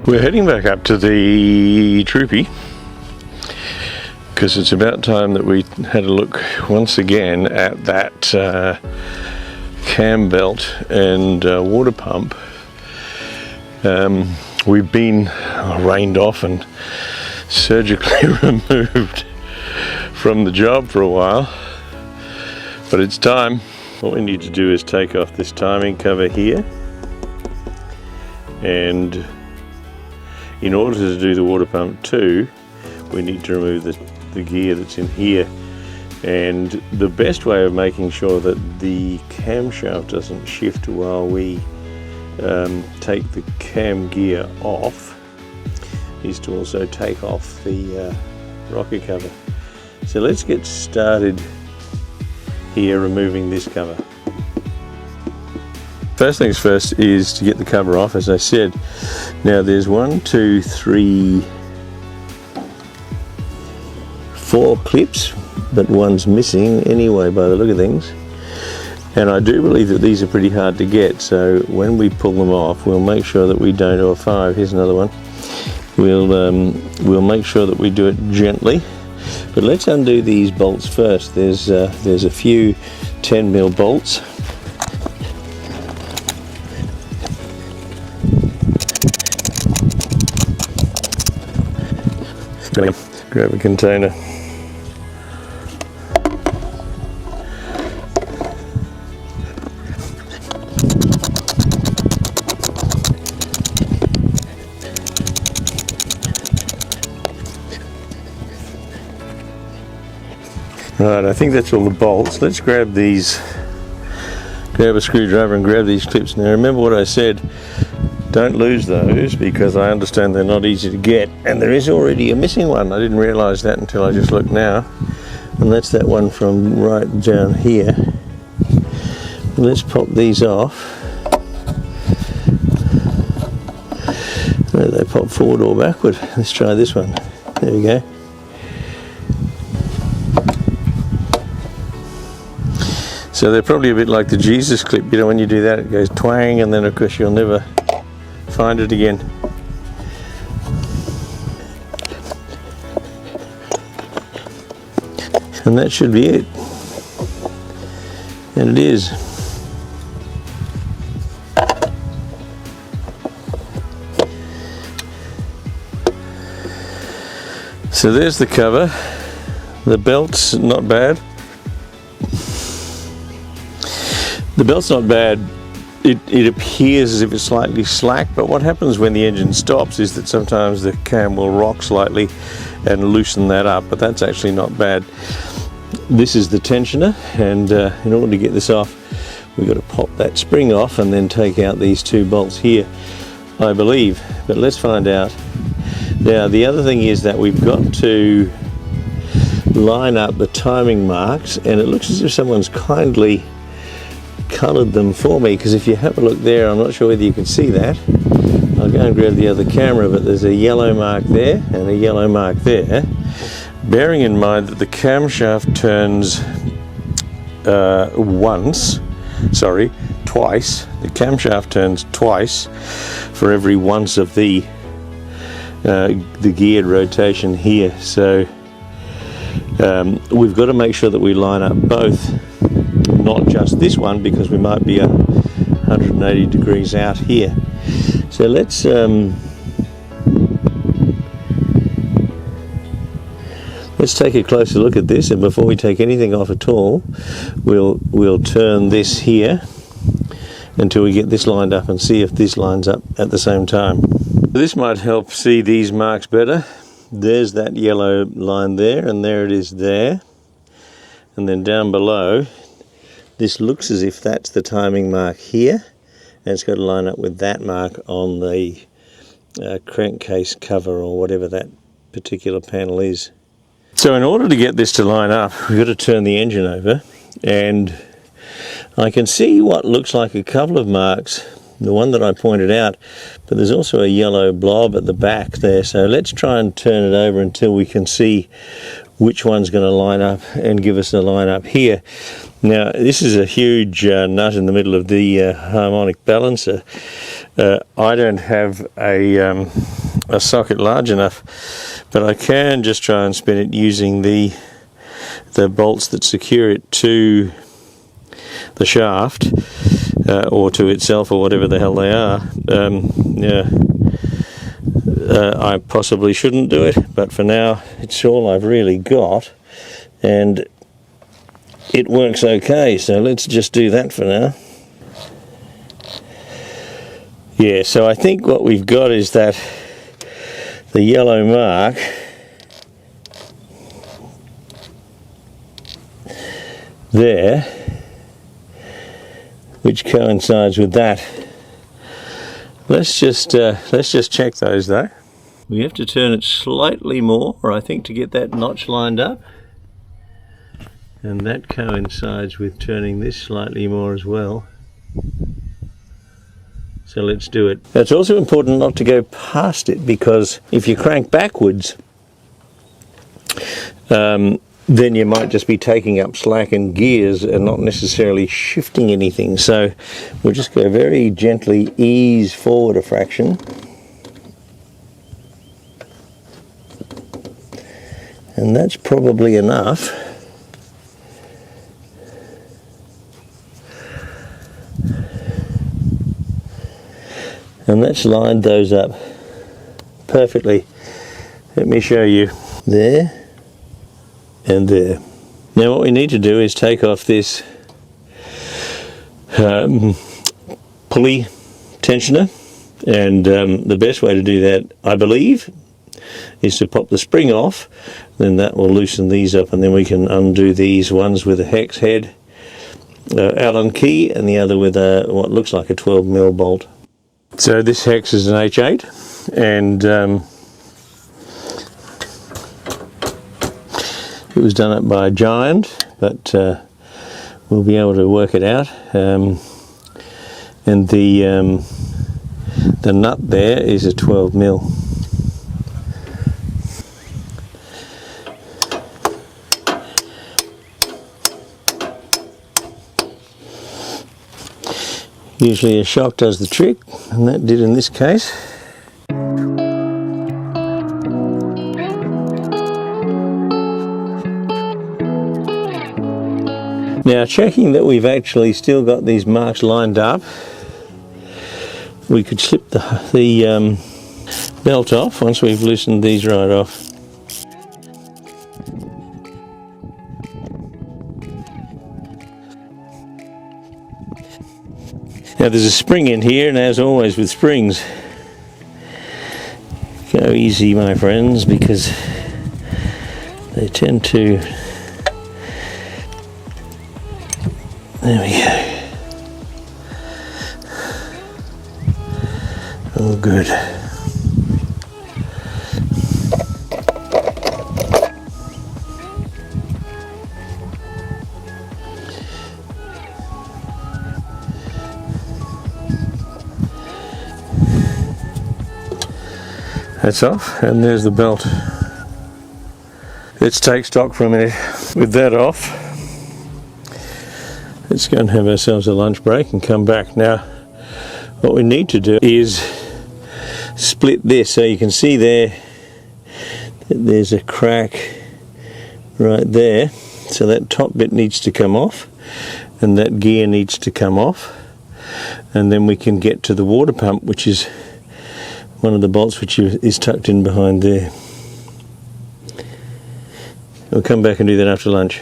We're heading back up to the Troopy because it's about time that we had a look once again at that cam belt and water pump. We've been rained off and surgically removed from the job for a while, but it's time. What we need to do is take off this timing cover here, and in order to do the water pump too, we need to remove the gear that's in here. And the best way of making sure that the camshaft doesn't shift while we take the cam gear off is to also take off the rocker cover. So let's get started here removing this cover. First things first is to get the cover off, as I said. Now there's 1, 2, 3, 4 clips, but one's missing anyway by the look of things. And I do believe that these are pretty hard to get, so when we pull them off, we'll make sure that we don't, or 5, here's another one. We'll make sure that we do it gently. But let's undo these bolts first. There's a few 10mm bolts. Grab a container. Right, I think that's all the bolts. Let's grab these, grab a screwdriver and grab these clips. Now remember what I said, don't lose those, because I understand they're not easy to get, and there is already a missing one. I didn't realize that until I just looked now, and that's that one from right down here. Let's pop these off. Whether they pop forward or backward. Let's try this one. There we go. So they're probably a bit like the Jesus clip, you know, when you do that it goes twang, and then of course you'll never find it again. And that should be it. And it is. So there's the cover. The belt's not bad. The belt's not bad. It appears as if it's slightly slack, but what happens when the engine stops is that sometimes the cam will rock slightly and loosen that up, but that's actually not bad. This is the tensioner, and in order to get this off, we've got to pop that spring off and then take out these 2 bolts here, I believe, but let's find out. Now the other thing is that we've got to line up the timing marks, and it looks as if someone's kindly coloured them for me, because if you have a look there, I'm not sure whether you can see that. I'll go and grab the other camera, but there's a yellow mark there and a yellow mark there. Bearing in mind that the camshaft turns twice. The camshaft turns twice for every once of the geared rotation here. So we've got to make sure that we line up both, not just this one, because we might be 180 degrees out here. So let's take a closer look at this, and before we take anything off at all, we'll turn this here until we get this lined up and see if this lines up at the same time. This might help see these marks better. There's that yellow line there, and there it is there, and then down below this looks as if that's the timing mark here, and it's got to line up with that mark on the crankcase cover, or whatever that particular panel is. So in order to get this to line up, we've got to turn the engine over, and I can see what looks like a couple of marks, the one that I pointed out, but there's also a yellow blob at the back there. So let's try and turn it over until we can see which one's going to line up and give us a line up here. Now this is a huge nut in the middle of the harmonic balancer, I don't have a socket large enough, but I can just try and spin it using the bolts that secure it to the shaft, or to itself, or whatever the hell they are. I possibly shouldn't do it, but for now it's all I've really got, and it works okay, so let's just do that for now. Yeah, so I think what we've got is that the yellow mark there, which coincides with that. Let's just check those though. We have to turn it slightly more, I think, to get that notch lined up, and that coincides with turning this slightly more as well. So let's do it. Now, it's also important not to go past it, because if you crank backwards, then you might just be taking up slack in gears and not necessarily shifting anything. So we'll just go very gently, ease forward a fraction. And that's probably enough. And let's line those up perfectly. Let me show you. There and there. Now what we need to do is take off this pulley tensioner, and the best way to do that, I believe, is to pop the spring off. Then that will loosen these up, and then we can undo these ones with a hex head Allen key, and the other with a what looks like a 12mm bolt. So this hex is an H8, and it was done up by a giant, but we'll be able to work it out. And the nut there is a 12mm. Usually a shock does the trick, and that did in this case. Now, checking that we've actually still got these marks lined up, we could slip the belt off once we've loosened these right off. Now there's a spring in here, and as always with springs, go easy my friends, because they tend to... There we go. Oh good. That's off, and there's the belt. Let's take stock for a minute. With that off, let's go and have ourselves a lunch break and come back. Now, what we need to do is split this, so you can see there that there's a crack right there. So that top bit needs to come off, and that gear needs to come off, and then we can get to the water pump, which is one of the bolts which is tucked in behind there. We'll come back and do that after lunch.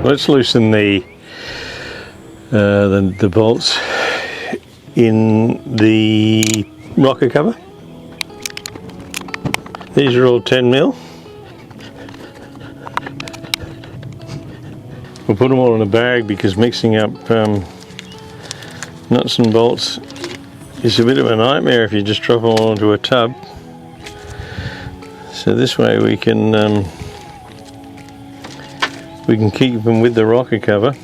Let's loosen the bolts in the rocker cover. These are all 10mm. We'll put them all in a bag, because mixing up nuts and bolts is a bit of a nightmare if you just drop them all into a tub. So this way we can keep them with the rocker cover.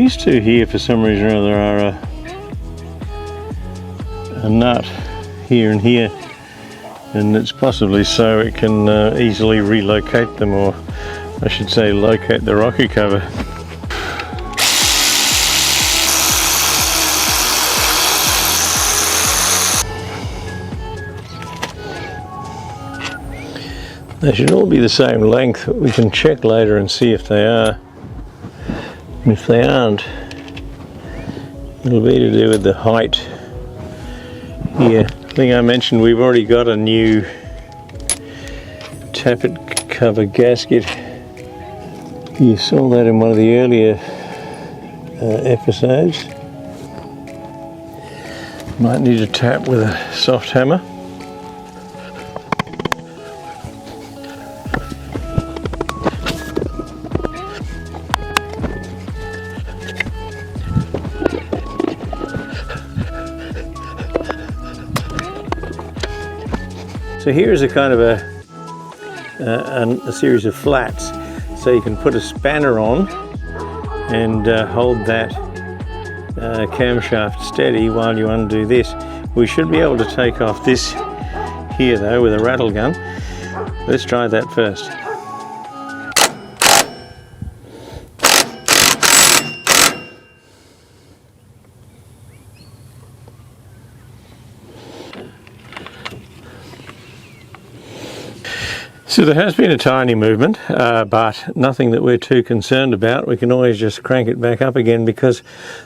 these two here, for some reason or other, are a nut here and here, and it's possibly so it can easily relocate them, or I should say locate the rocker cover. They should all be the same length, but we can check later and see if they are. And if they aren't, it'll be to do with the height here. I think I mentioned we've already got a new tappet cover gasket. You saw that in one of the earlier episodes. Might need to tap with a soft hammer. So here's a kind of a series of flats, so you can put a spanner on and hold that camshaft steady while you undo this. We should be able to take off this here though with a rattle gun. Let's try that first. So there has been a tiny movement, but nothing that we're too concerned about. We can always just crank it back up again because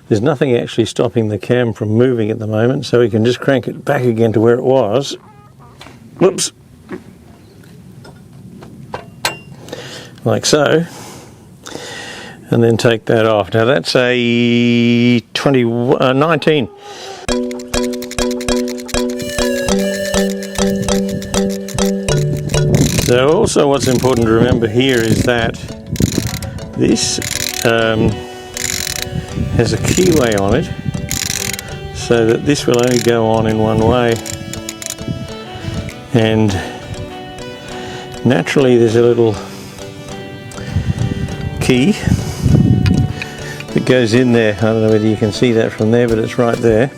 there's nothing actually stopping the cam from moving at the moment, so we can just crank it back again to where it was. Whoops. Like so. And then take that off. Now that's a 19. So also what's important to remember here is that this has a keyway on it, so that this will only go on in one way, and naturally there's a little key that goes in there. I don't know whether you can see that from there, but it's right there.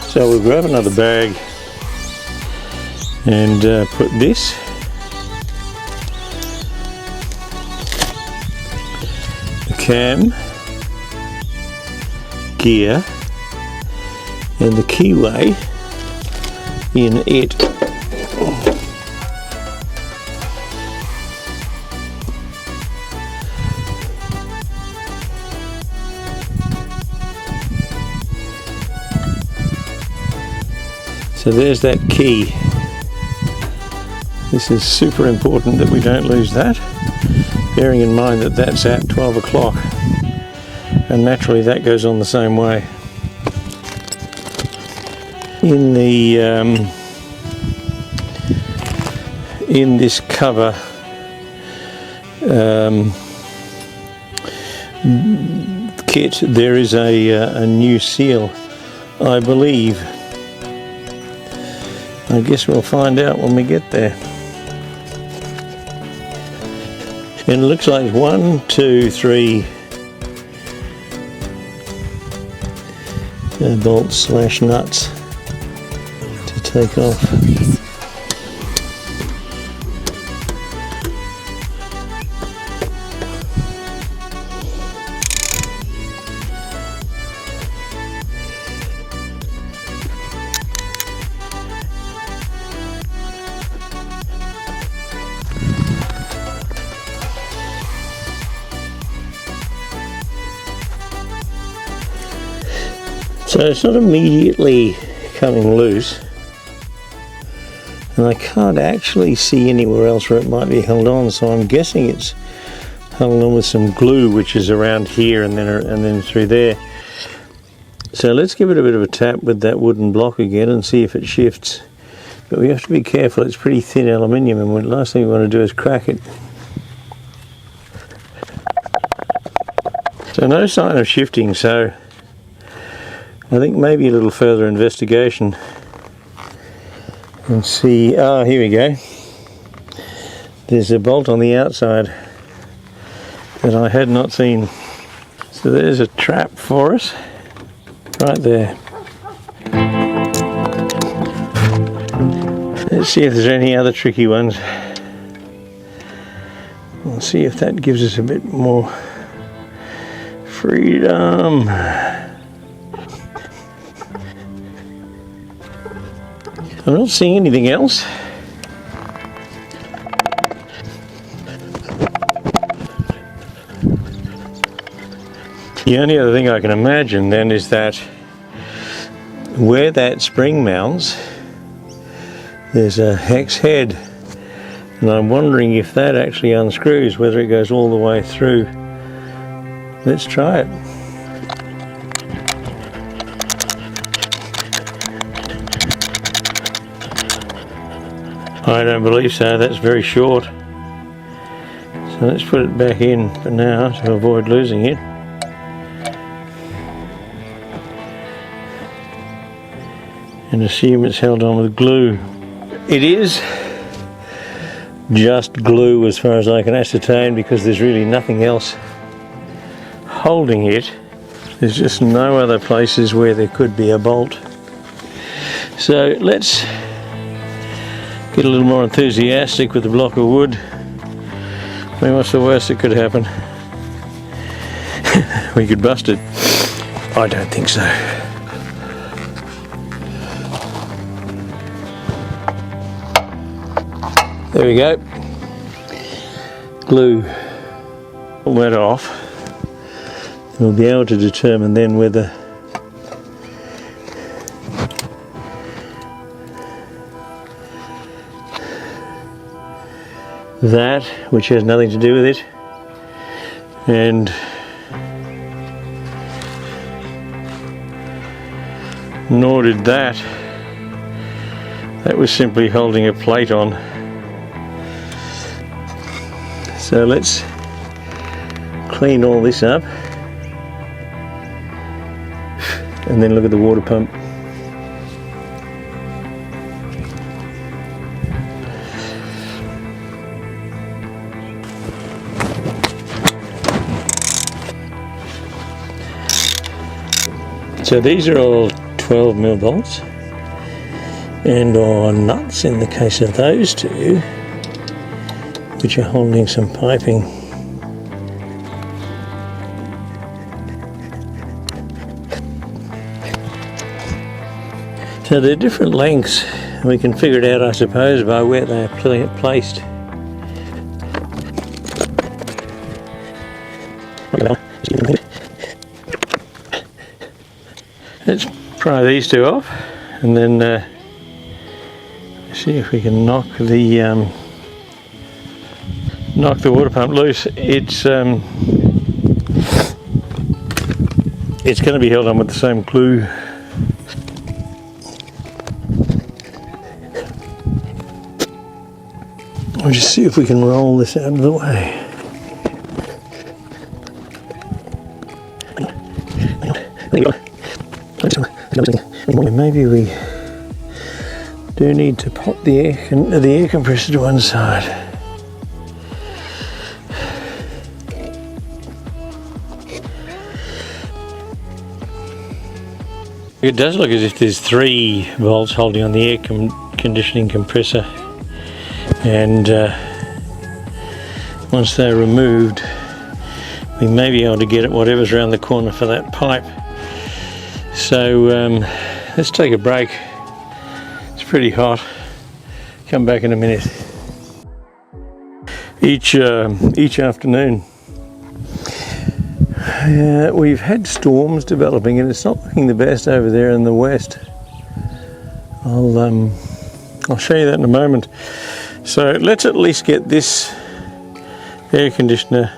So we'll grab another bag and put this the cam, gear and the keyway in it. So there's that key. This is super important that we don't lose that, bearing in mind that that's at 12 o'clock, and naturally that goes on the same way. In the in this cover kit there is a new seal, I believe. I guess we'll find out when we get there. And it looks like 1, 2, 3 bolts slash nuts to take off. So it's not immediately coming loose, and I can't actually see anywhere else where it might be held on, so I'm guessing it's hung on with some glue, which is around here and then through there. So let's give it a bit of a tap with that wooden block again and see if it shifts. But we have to be careful, it's pretty thin aluminium, and the last thing we want to do is crack it. So no sign of shifting, so I think maybe a little further investigation and see. Ah, here we go. there's a bolt on the outside that I had not seen. So there's a trap for us right there. Let's see if there's any other tricky ones. We'll see if that gives us a bit more freedom. I'm not seeing anything else. The only other thing I can imagine then is that where that spring mounts, there's a hex head, and I'm wondering if that actually unscrews, whether it goes all the way through. Let's try it. I don't believe so, that's very short. So let's put it back in for now to avoid losing it. And assume it's held on with glue. It is just glue as far as I can ascertain, because there's really nothing else holding it. There's just no other places where there could be a bolt. So let's get a little more enthusiastic with the block of wood. I mean, what's the worst that could happen? We could bust it. I don't think so. There we go. Glue went off. We'll be able to determine then whether that, which has nothing to do with it, and nor did that. That was simply holding a plate on. So let's clean all this up and then look at the water pump. So these are all 12mm bolts, and or nuts in the case of those two, which are holding some piping. So they're different lengths, and we can figure it out, I suppose, by where they are placed. Let's pry these two off, and then see if we can knock the water pump loose. It's going to be held on with the same glue. We'll just see if we can roll this out of the way. Maybe we do need to pop the air compressor to one side. It does look as if there's 3 bolts holding on the air conditioning compressor, and once they're removed, we may be able to get at whatever's around the corner for that pipe. So let's take a break. It's pretty hot. Come back in a minute. Each afternoon we've had storms developing, and it's not looking the best over there in the west. I'll show you that in a moment. So let's at least get this air conditioner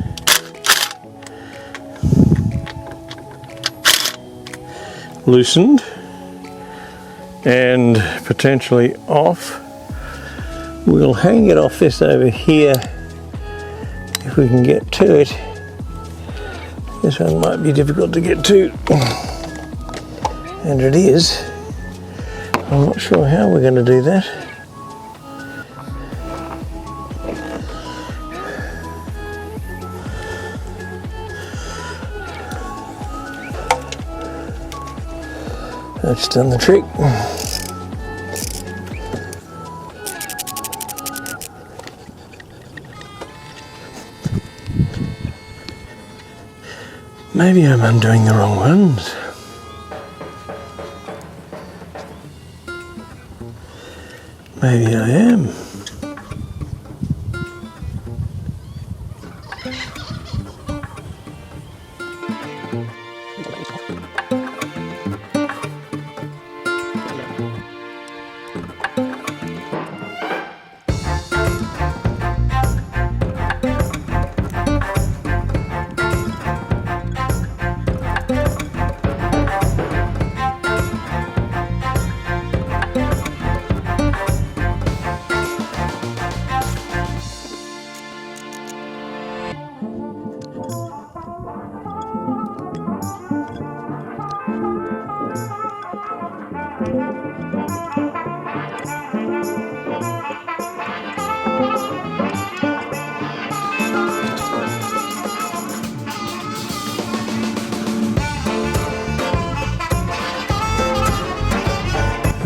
loosened and potentially off. We'll hang it off this over here if we can get to it. This one might be difficult to get to, and it is. I'm not sure how we're going to do that. That's done the trick. Maybe I'm undoing the wrong ones. Maybe I am.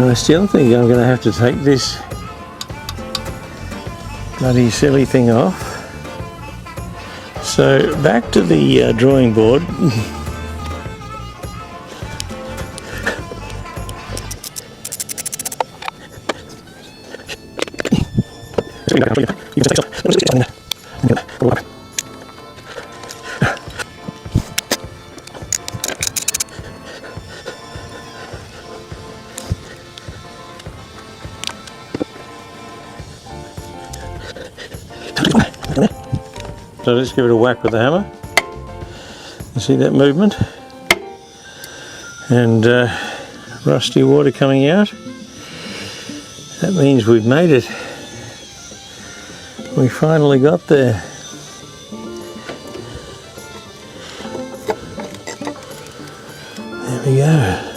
I still think I'm going to have to take this bloody silly thing off. So back to the drawing board. So let's give it a whack with the hammer. You see that movement? And rusty water coming out. That means we've made it. We finally got there. There we go.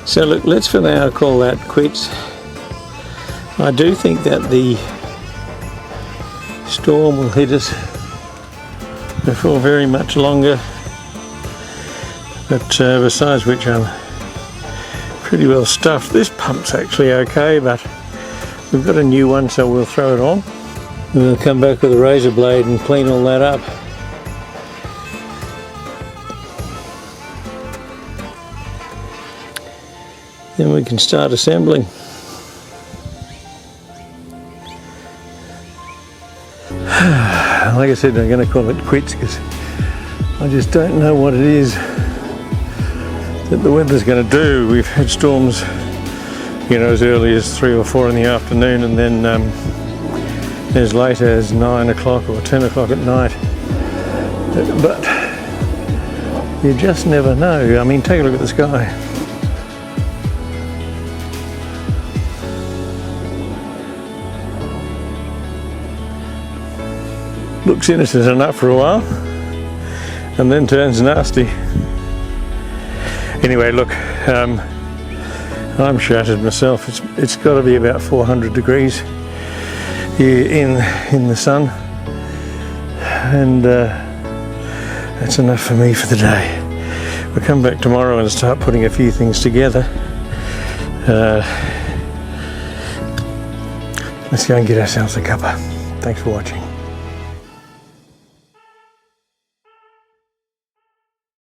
So look, let's for now call that quits. I do think that the storm will hit us before very much longer, but besides which I'm pretty well stuffed. This pump's actually okay, but we've got a new one, so we'll throw it on. We'll come back with a razor blade and clean all that up. Then we can start assembling. Like I said, I'm going to call it quits because I just don't know what it is that the weather's going to do. We've had storms, you know, as early as 3 or 4 in the afternoon, and then as late as 9 o'clock or 10 o'clock at night. But you just never know. I mean, take a look at the sky. Looks innocent enough for a while and then turns nasty. Anyway, look, I'm shattered myself. It's got to be about 400 degrees here in the sun, and that's enough for me for the day. We'll come back tomorrow and start putting a few things together. Let's go and get ourselves a cuppa. Thanks for watching.